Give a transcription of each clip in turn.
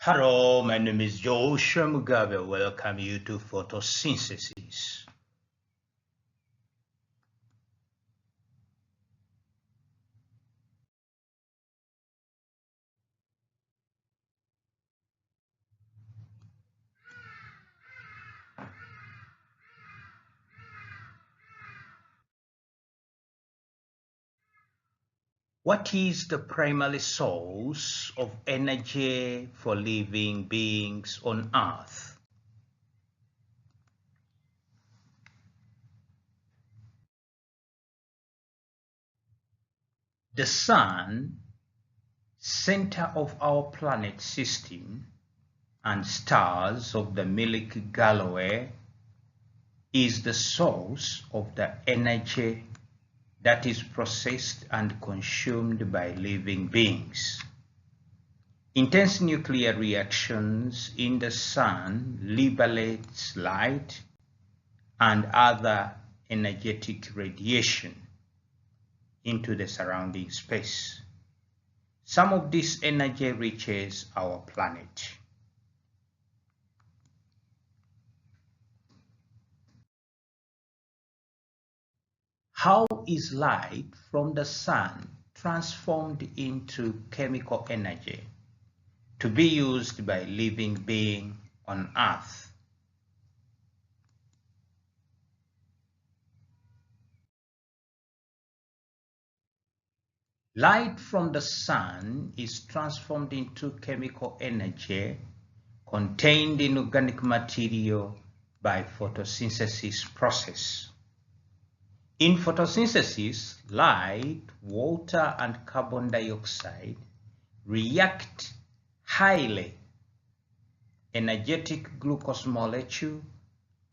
Hello, my name is Joshua Mugabe. Welcome you to Photosynthesis. What is the primary source of energy for living beings on Earth? The Sun, center of our planet system, and stars of the Milky Way is the source of the energy that is processed and consumed by living beings. Intense nuclear reactions in the Sun liberates light and other energetic radiation into the surrounding space. Some of this energy reaches our planet. How is light from the Sun transformed into chemical energy to be used by living beings on Earth? Light from the Sun is transformed into chemical energy contained in organic material by photosynthesis process. In photosynthesis, light, water, and carbon dioxide react highly energetic glucose molecule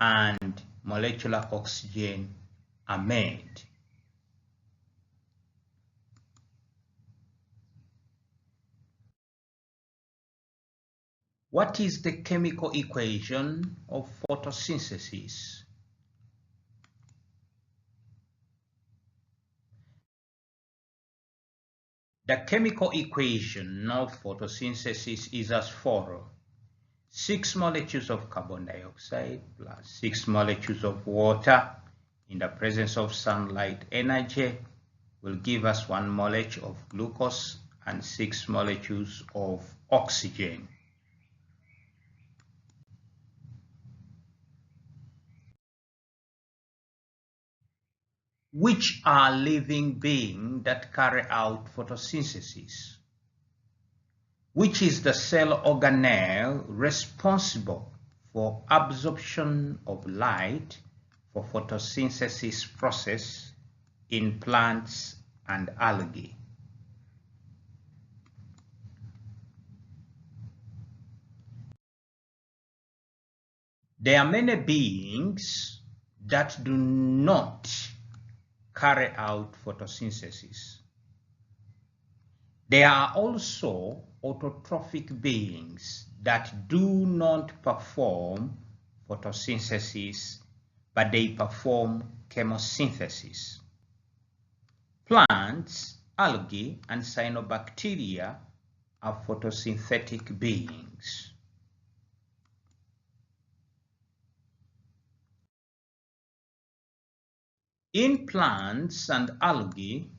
and molecular oxygen are made. What is the chemical equation of photosynthesis? The chemical equation of photosynthesis is as follows. 6 molecules of carbon dioxide plus 6 molecules of water in the presence of sunlight energy will give us 1 molecule of glucose and 6 molecules of oxygen. Which are living beings that carry out photosynthesis? Which is the cell organelle responsible for absorption of light for photosynthesis process in plants and algae? There are many beings that do not carry out photosynthesis. There are also autotrophic beings that do not perform photosynthesis, but they perform chemosynthesis. Plants, algae, and cyanobacteria are photosynthetic beings. In plants and algae,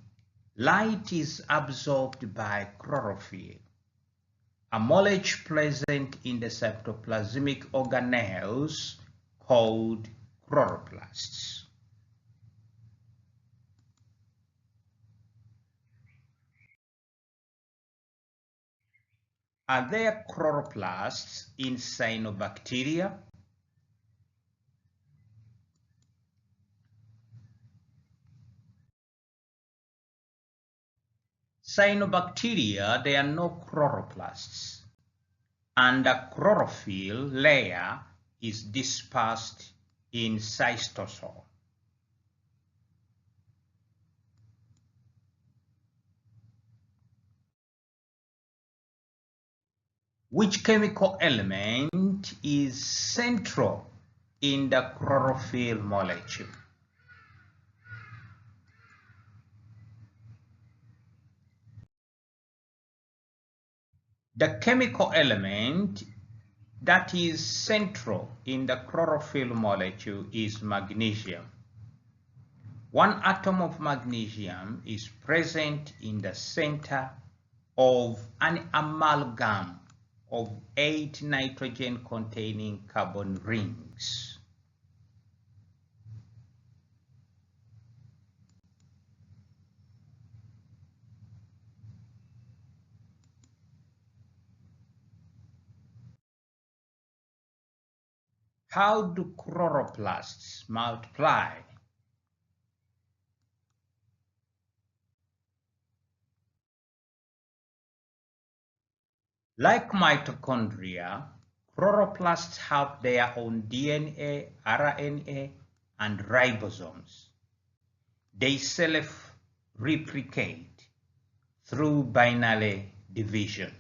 light is absorbed by chlorophyll, a molecule present in the cytoplasmic organelles called chloroplasts. Are there chloroplasts in cyanobacteria? Cyanobacteria, there are no chloroplasts, and the chlorophyll layer is dispersed in cytosol. Which chemical element is central in the chlorophyll molecule? The chemical element that is central in the chlorophyll molecule is magnesium. One atom of magnesium is present in the center of an amalgam of 8 nitrogen-containing carbon rings. How do chloroplasts multiply? Like mitochondria, chloroplasts have their own DNA, RNA, and ribosomes. They self-replicate through binary division.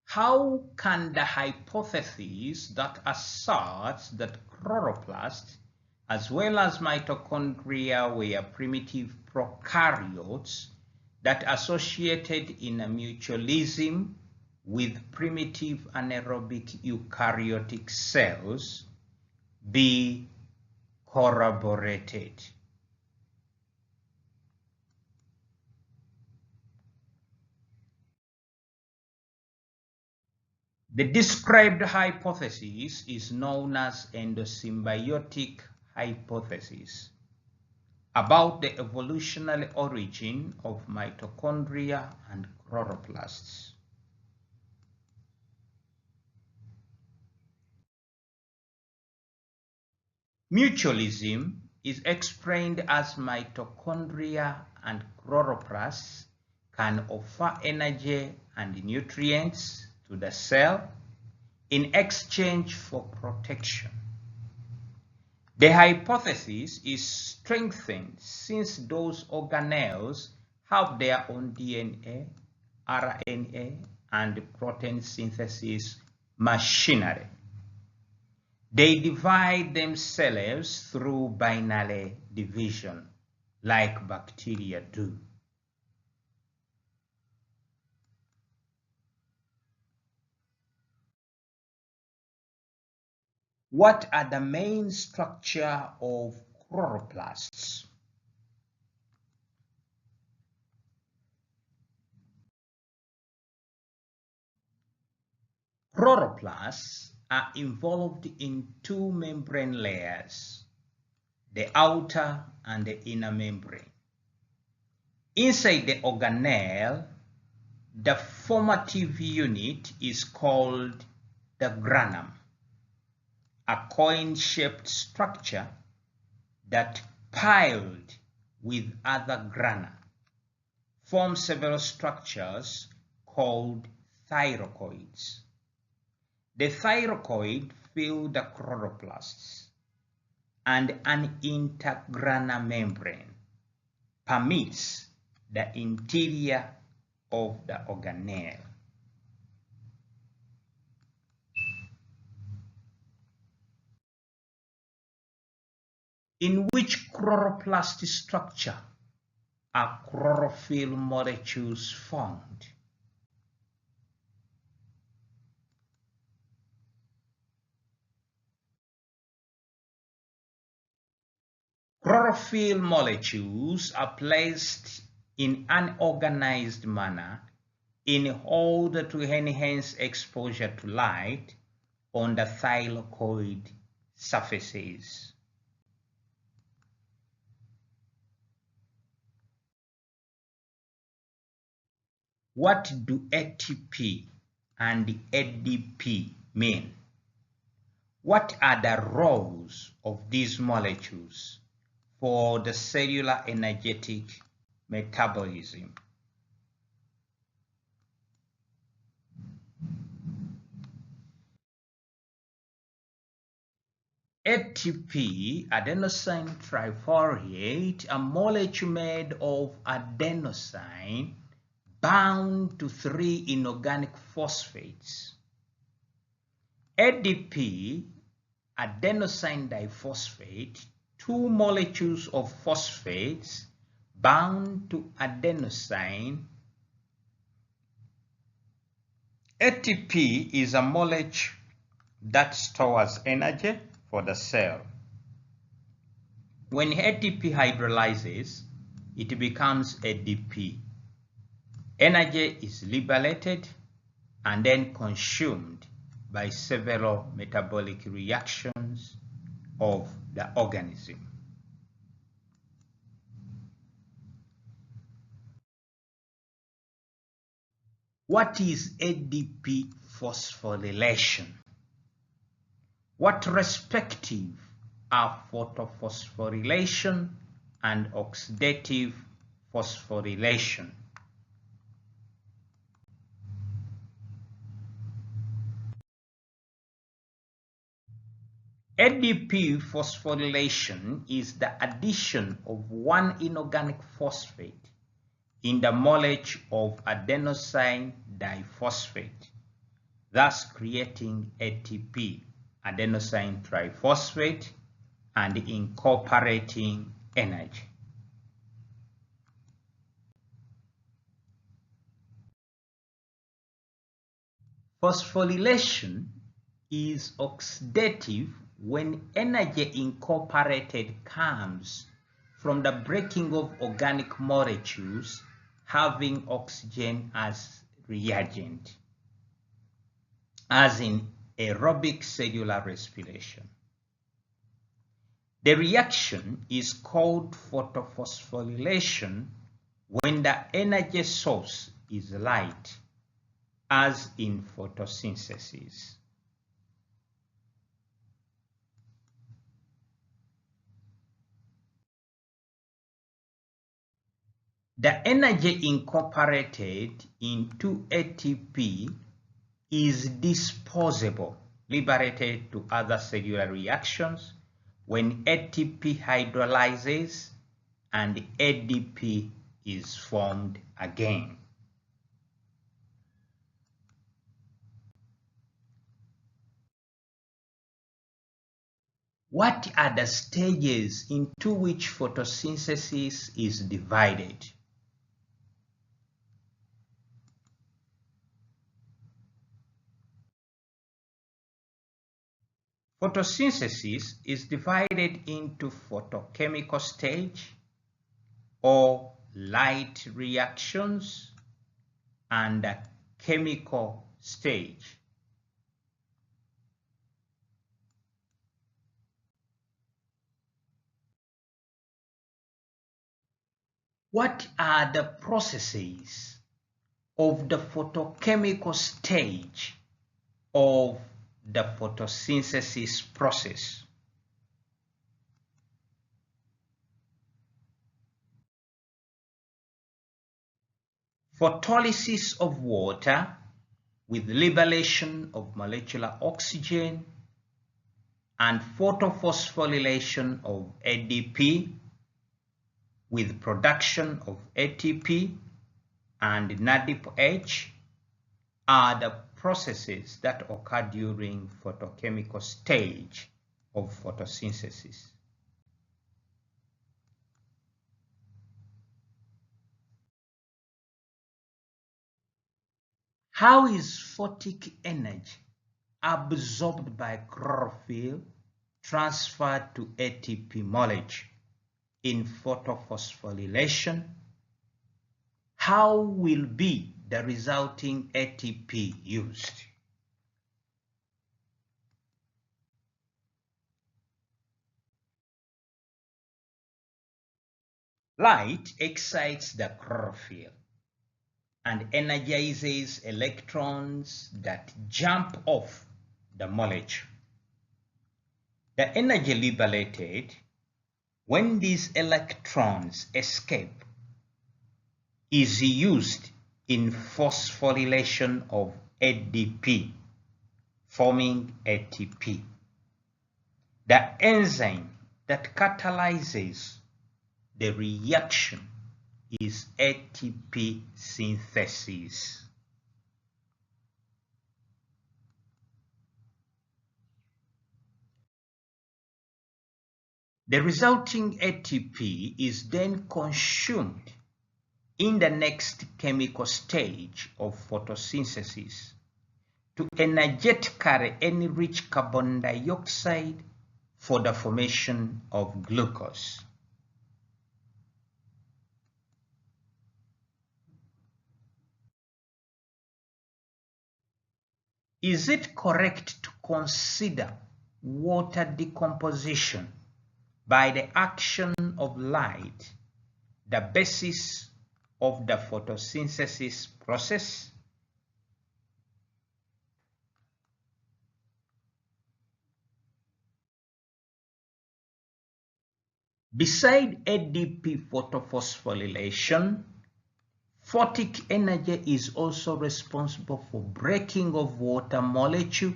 How can the hypothesis that asserts that chloroplasts as well as mitochondria were primitive prokaryotes that associated in a mutualism with primitive anaerobic eukaryotic cells be corroborated? The described hypothesis is known as endosymbiotic hypothesis about the evolutionary origin of mitochondria and chloroplasts. Mutualism is explained as mitochondria and chloroplasts can offer energy and nutrients to the cell in exchange for protection. The hypothesis is strengthened since those organelles have their own DNA, RNA, and protein synthesis machinery. They divide themselves through binary division, like bacteria do. What are the main structure of chloroplasts? Chloroplasts are involved in two membrane layers, the outer and the inner membrane. Inside the organelle, the formative unit is called the granum, a coin-shaped structure that, piled with other grana, form several structures called thyrochoids. The thyrochoid fill the chloroplasts, and an intergrana membrane permits the interior of the organelle. In which chloroplast structure are chlorophyll molecules found? Chlorophyll molecules are placed in an organized manner in order to enhance exposure to light on the thyrochoid surfaces. What do ATP and ADP mean? What are the roles of these molecules for the cellular energetic metabolism? ATP, adenosine trifosfatase, a molecule made of adenosine bound to 3 inorganic phosphates. ADP, adenosine diphosphate, two molecules of phosphates bound to adenosine. ATP is a molecule that stores energy for the cell. When ATP hydrolyzes, it becomes ADP. Energy is liberated and then consumed by several metabolic reactions of the organism. What is ADP phosphorylation? What respective are photophosphorylation and oxidative phosphorylation? ADP phosphorylation is the addition of one inorganic phosphate in the molecule of adenosine diphosphate, thus creating ATP, adenosine triphosphate, and incorporating energy. Phosphorylation is oxidative when energy incorporated comes from the breaking of organic molecules having oxygen as reagent, as in aerobic cellular respiration. The reaction is called photophosphorylation when the energy source is light, as in photosynthesis. The energy incorporated into ATP is disposable, liberated to other cellular reactions when ATP hydrolyzes and ADP is formed again. What are the stages into which photosynthesis is divided? Photosynthesis is divided into photochemical stage or light reactions and chemical stage. What are the processes of the photochemical stage of the photosynthesis process? Photolysis of water with liberation of molecular oxygen and photophosphorylation of ADP with production of ATP and NADPH are the processes that occur during photochemical stage of photosynthesis. How is photic energy absorbed by chlorophyll transferred to ATP molecule in photophosphorylation? How will be the resulting ATP used? Light excites the chlorophyll and energizes electrons that jump off the molecule. The energy liberated when these electrons escape is used in phosphorylation of ADP, forming ATP. The enzyme that catalyzes the reaction is ATP synthesis. The resulting ATP is then consumed in the next chemical stage of photosynthesis to energetically enrich carbon dioxide for the formation of glucose. Is it correct to consider water decomposition by the action of light the basis of the photosynthesis process? Beside ADP photophosphorylation, photic energy is also responsible for breaking of water molecule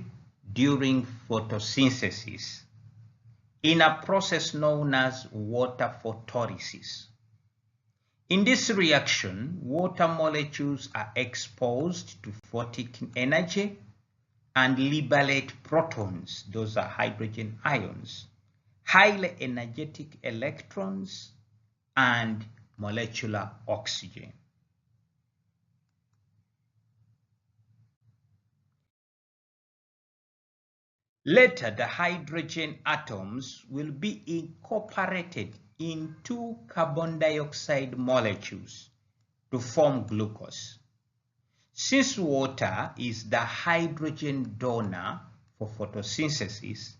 during photosynthesis in a process known as water photolysis. In this reaction, water molecules are exposed to photic energy and liberate protons, those are hydrogen ions, highly energetic electrons, and molecular oxygen. Later, the hydrogen atoms will be incorporated into carbon dioxide molecules to form glucose. Since water is the hydrogen donor for photosynthesis,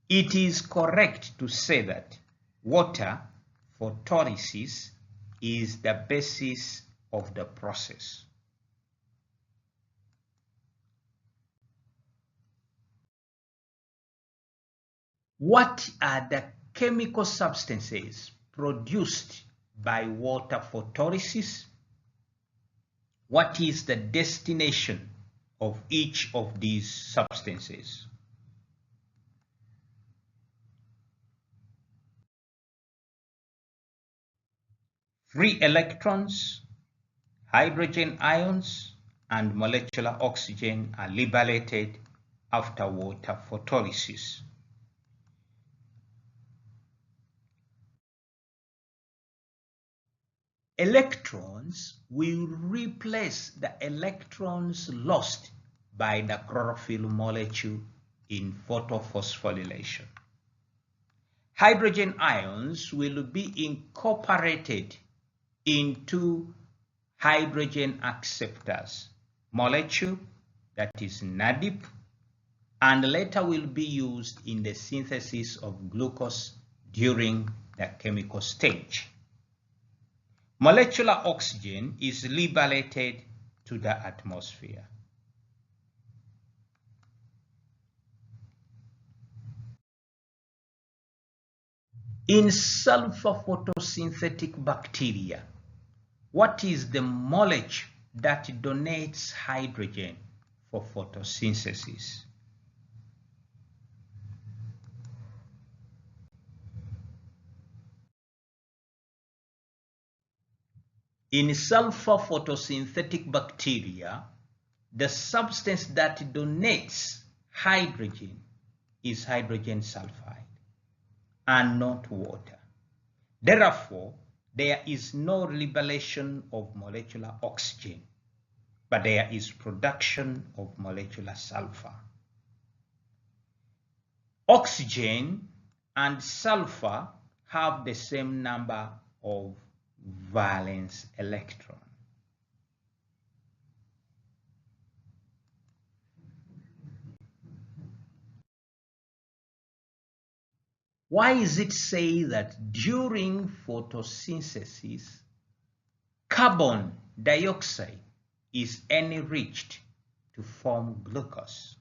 it is correct to say that water photolysis is the basis of the process. What are the chemical substances produced by water photolysis? What is the destination of each of these substances? Free electrons, hydrogen ions, and molecular oxygen are liberated after water photolysis. Electrons will replace the electrons lost by the chlorophyll molecule in photophosphorylation. Hydrogen ions will be incorporated into hydrogen acceptors molecule, that is NADP, and later will be used in the synthesis of glucose during the chemical stage. Molecular oxygen is liberated to the atmosphere. In sulfur photosynthetic bacteria, what is the molecule that donates hydrogen for photosynthesis? In sulfur photosynthetic bacteria, the substance that donates hydrogen is hydrogen sulfide and not water. Therefore, there is no liberation of molecular oxygen, but there is production of molecular sulfur. Oxygen and sulfur have the same number of valence electrons. Why is it said that during photosynthesis, carbon dioxide is enriched to form glucose?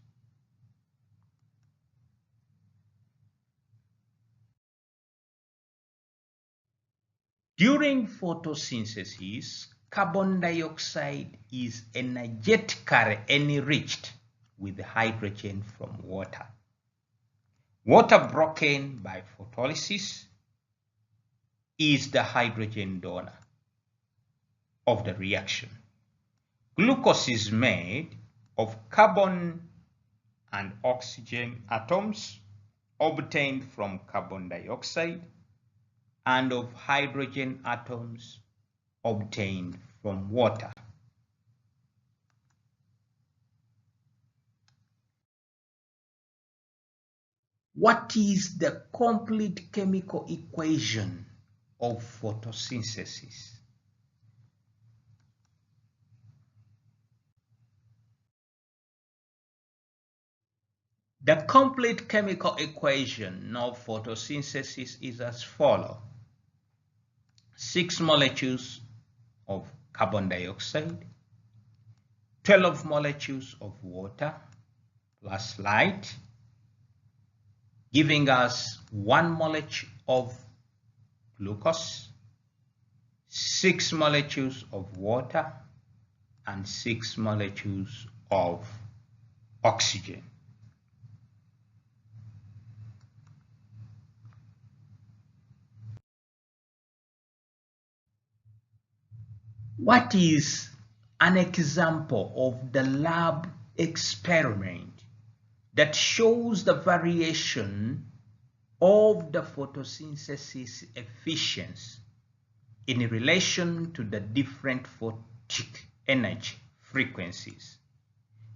During photosynthesis, carbon dioxide is energetically enriched with hydrogen from water. Water broken by photolysis is the hydrogen donor of the reaction. Glucose is made of carbon and oxygen atoms obtained from carbon dioxide and of hydrogen atoms obtained from water. What is the complete chemical equation of photosynthesis? The complete chemical equation of photosynthesis is as follows. 6 molecules of carbon dioxide, 12 molecules of water plus light, giving us 1 molecule of glucose, 6 molecules of water, and 6 molecules of oxygen. What is an example of the lab experiment that shows the variation of the photosynthesis efficiency in relation to the different photic energy frequencies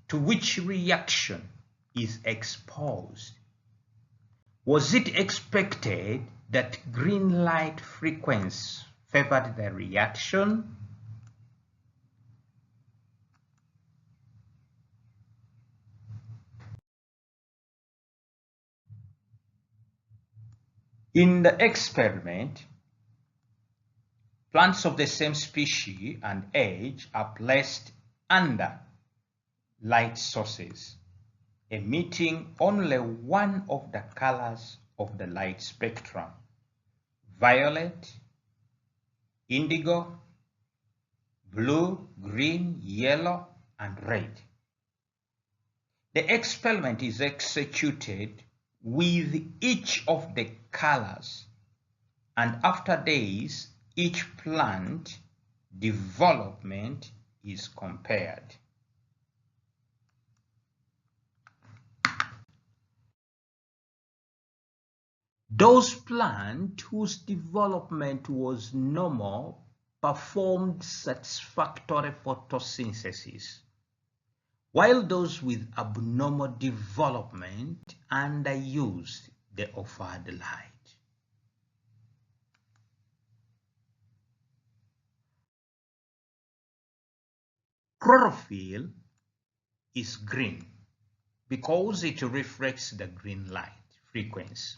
to which reaction is exposed? Was it expected that green light frequency favored the reaction? In the experiment, plants of the same species and age are placed under light sources, emitting only one of the colors of the light spectrum: violet, indigo, blue, green, yellow, and red. The experiment is executed with each of the colors, and after days each plant development is compared. Those plants whose development was normal performed satisfactory photosynthesis, while those with abnormal development underused the offered light. Chlorophyll is green because it reflects the green light frequency.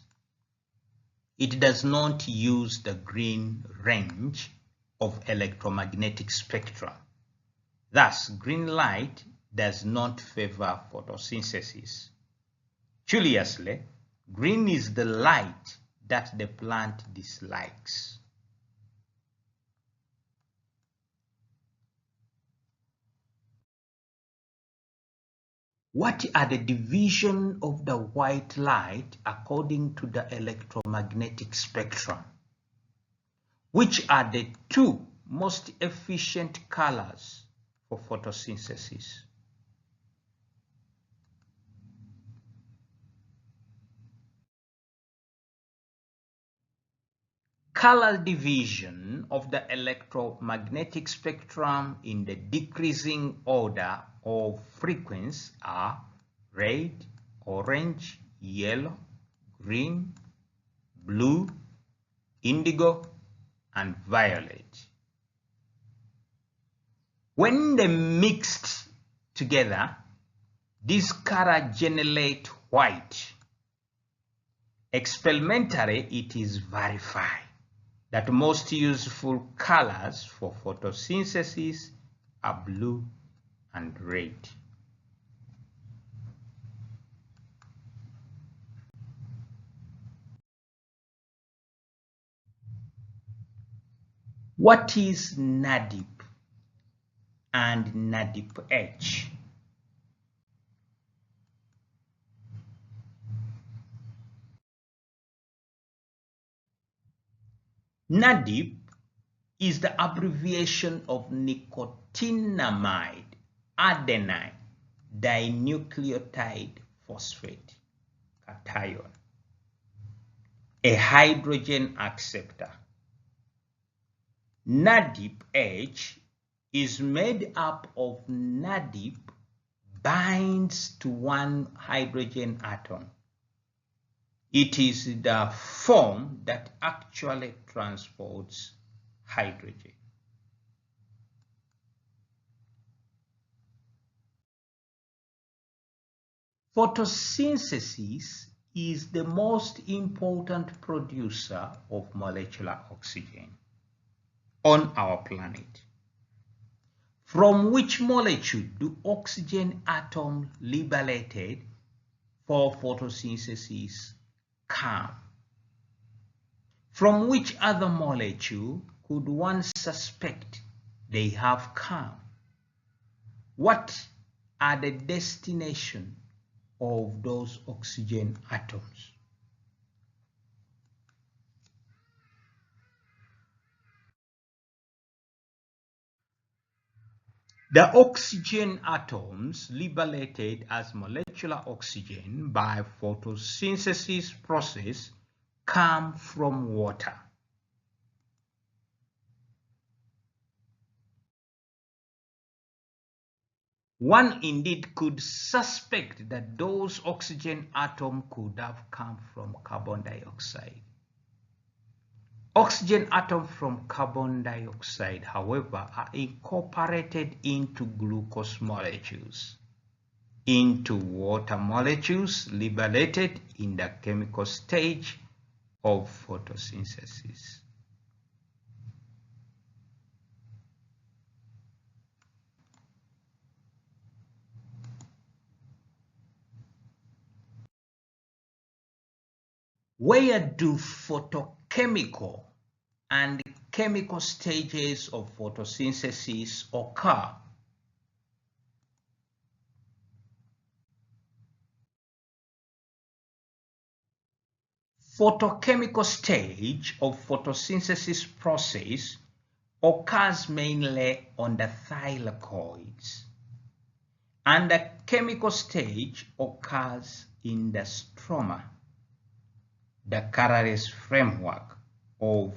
It does not use the green range of electromagnetic spectrum. Thus, green light does not favor photosynthesis. Curiously, green is the light that the plant dislikes. What are the divisions of the white light according to the electromagnetic spectrum? Which are the 2 most efficient colors for photosynthesis? Color division of the electromagnetic spectrum in the decreasing order of frequency are red, orange, yellow, green, blue, indigo, and violet. When they mixed together, these colors generate white. Experimentally, it is verified that most useful colors for photosynthesis are blue and red. What is NADP and NADPH? NADP is the abbreviation of nicotinamide adenine dinucleotide phosphate cation. a hydrogen acceptor. NADP H is made up of NADP binds to one hydrogen atom. It is the form that actually transports hydrogen. Photosynthesis is the most important producer of molecular oxygen on our planet. From which molecule do oxygen atoms liberated for photosynthesis come? From which other molecule could one suspect they have come? What are the destination of those oxygen atoms? The oxygen atoms liberated as molecular oxygen by photosynthesis process come from water. One indeed could suspect that those oxygen atoms could have come from carbon dioxide. Oxygen atoms from carbon dioxide, however, are incorporated into glucose molecules, into water molecules liberated in the chemical stage of photosynthesis. Where do photochemical and chemical stages of photosynthesis occur? Photochemical stage of photosynthesis process occurs mainly on the thylakoids, and the chemical stage occurs in the stroma, the colorless framework of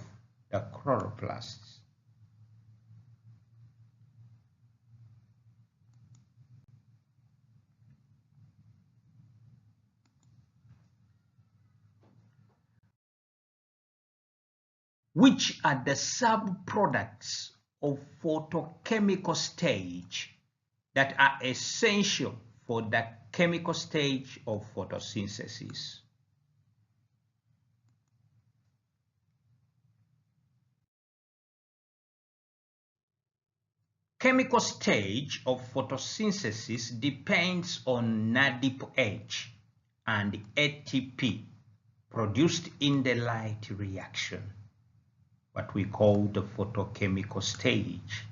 the chloroplasts. Which are the subproducts of photochemical stage that are essential for the chemical stage of photosynthesis? Chemical stage of photosynthesis depends on NADP-H and ATP produced in the light reaction, what we call the photochemical stage.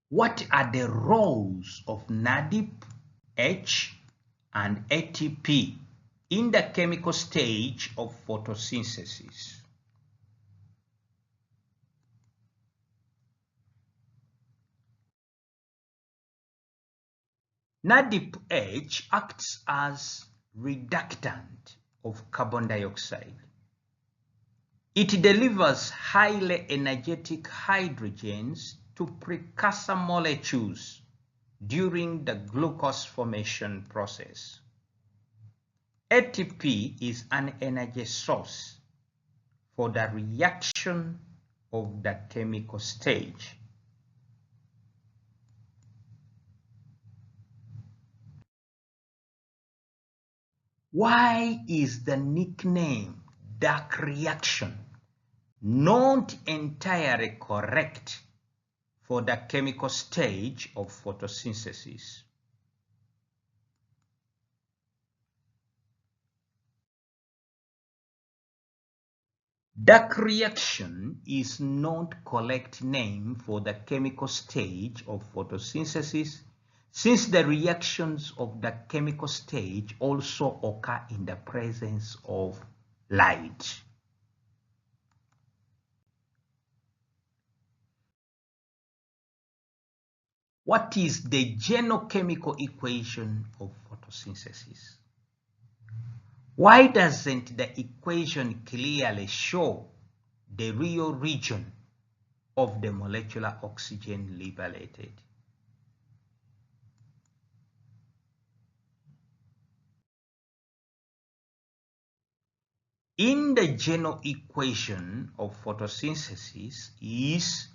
What are the roles of NADP-H and ATP in the chemical stage of photosynthesis? NADP-H acts as reductant of carbon dioxide. It delivers highly energetic hydrogens to precursor molecules during the glucose formation process. ATP is an energy source for the reaction of the chemical stage. Why is the nickname dark reaction not entirely correct for the chemical stage of photosynthesis? Dark reaction is not correct name for the chemical stage of photosynthesis, since the reactions of the chemical stage also occur in the presence of light. What is the genochemical equation of photosynthesis? Why doesn't the equation clearly show the real region of the molecular oxygen liberated? In the general equation of photosynthesis is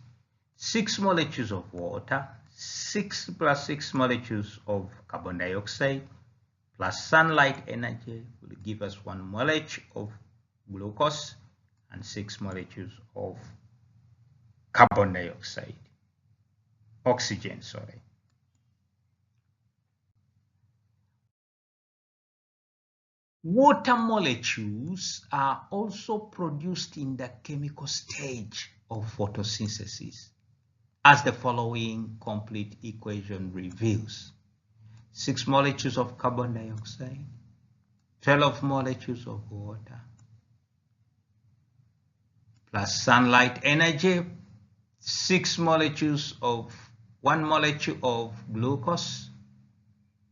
6 molecules of water, 6 plus 6 molecules of carbon dioxide, plus sunlight energy will give us 1 molecule of glucose and 6 molecules of carbon dioxide, oxygen, sorry. Water molecules are also produced in the chemical stage of photosynthesis, as the following complete equation reveals. 6 molecules of carbon dioxide, 12 molecules of water, plus sunlight energy, 6 molecules of 1 molecule of glucose,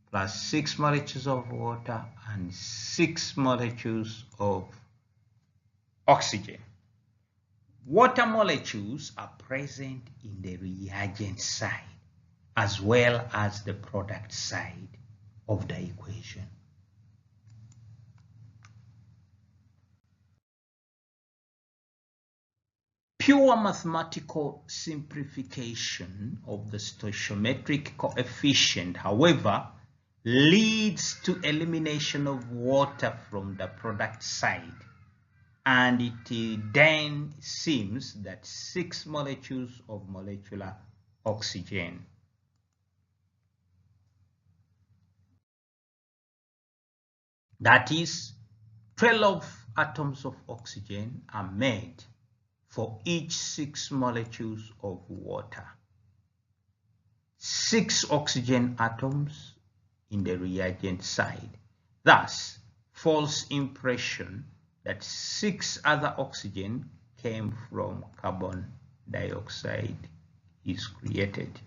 plus 6 molecules of water and 6 molecules of oxygen. Water molecules are present in the reagent side as well as the product side of the equation. Pure mathematical simplification of the stoichiometric coefficient, however, leads to elimination of water from the product side, and it then seems that 6 molecules of molecular oxygen, that is 12 atoms of oxygen, are made for each 6 molecules of water. 6 oxygen atoms in the reagent side. Thus, false impression that 6 other oxygen came from carbon dioxide is created.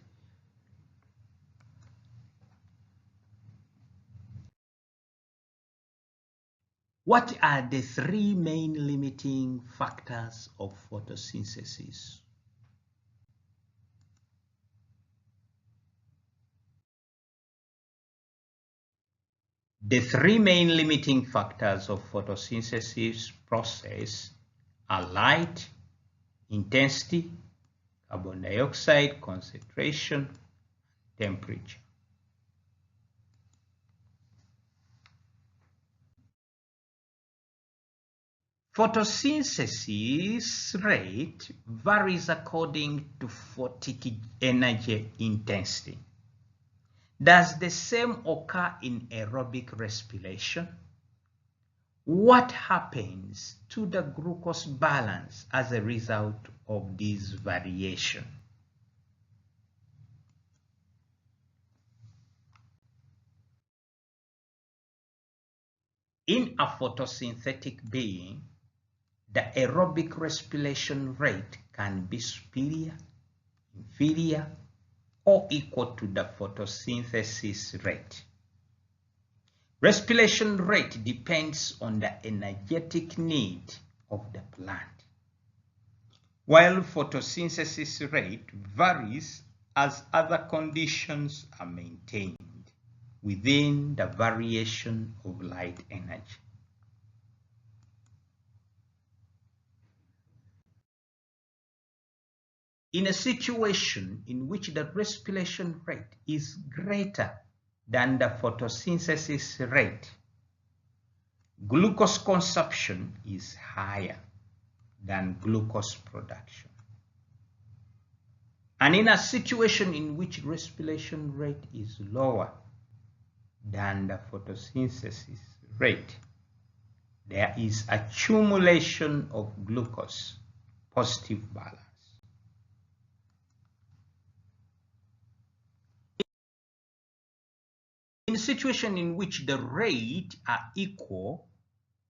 What are the 3 main limiting factors of photosynthesis? The 3 main limiting factors of photosynthesis process are light, intensity, carbon dioxide concentration, temperature. Photosynthesis rate varies according to photic energy intensity. Does the same occur in aerobic respiration? What happens to the glucose balance as a result of this variation? In a photosynthetic being, the aerobic respiration rate can be superior, inferior, or equal to the photosynthesis rate. Respiration rate depends on the energetic need of the plant, while photosynthesis rate varies as other conditions are maintained within the variation of light energy. In a situation in which the respiration rate is greater than the photosynthesis rate, glucose consumption is higher than glucose production. And in a situation in which respiration rate is lower than the photosynthesis rate, there is accumulation of glucose, positive balance. In a situation in which the rate are equal,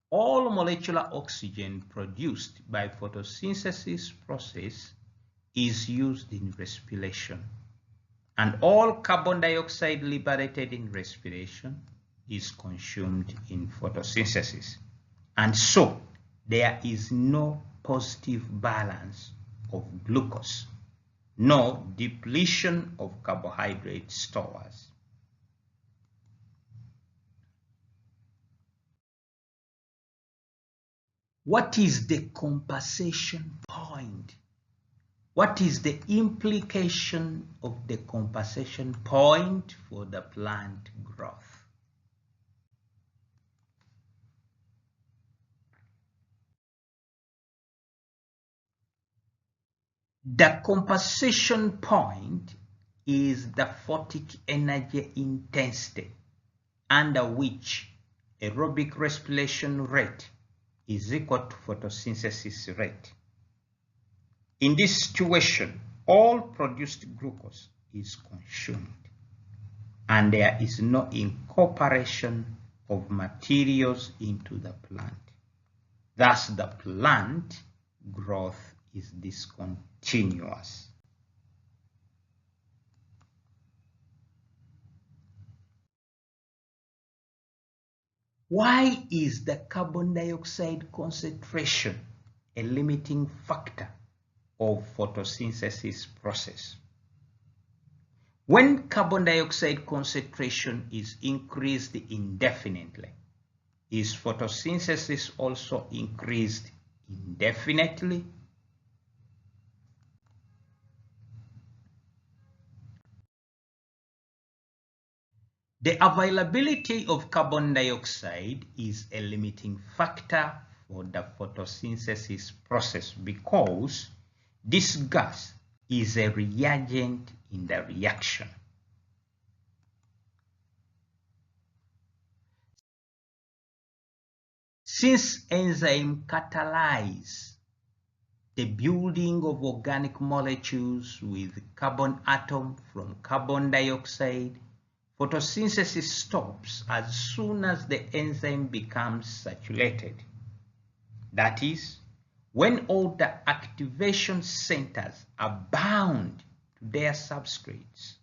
all molecular oxygen produced by photosynthesis process is used in respiration. and all carbon dioxide liberated in respiration is consumed in photosynthesis. And so there is no positive balance of glucose, no depletion of carbohydrate stores. What is the compensation point? What is the implication of the compensation point for the plant growth? The compensation point is the photic energy intensity under which aerobic respiration rate is equal to photosynthesis rate. In this situation, all produced glucose is consumed, and there is no incorporation of materials into the plant. Thus, the plant growth is discontinuous. Why is the carbon dioxide concentration a limiting factor of photosynthesis process? When carbon dioxide concentration is increased indefinitely, is photosynthesis also increased indefinitely? The availability of carbon dioxide is a limiting factor for the photosynthesis process because this gas is a reagent in the reaction. Since enzymes catalyze the building of organic molecules with carbon atom from carbon dioxide, photosynthesis stops as soon as the enzyme becomes saturated. That is, when all the activation centers are bound to their substrates.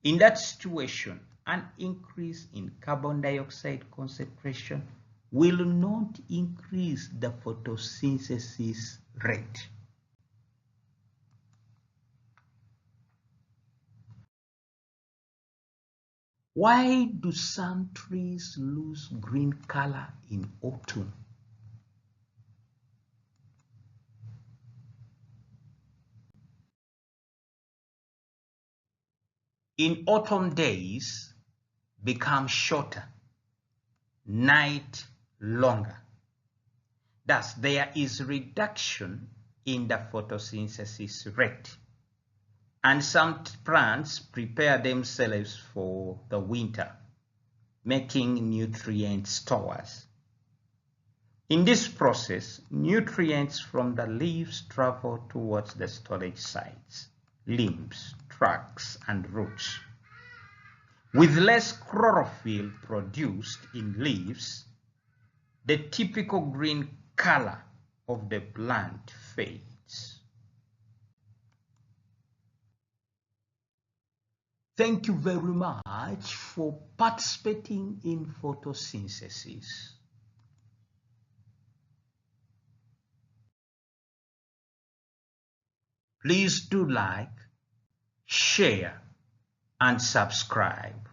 In that situation, an increase in carbon dioxide concentration will not increase the photosynthesis rate. Why do some trees lose green color in autumn? In autumn, days become shorter, night longer. Thus, there is reduction in the photosynthesis rate, and some plants prepare themselves for the winter, making nutrient stores. In this process, nutrients from the leaves travel towards the storage sites, limbs, trunks, and roots. With less chlorophyll produced in leaves, the typical green color of the plant fades. Thank you very much for participating in photosynthesis. Please do like, share, and subscribe.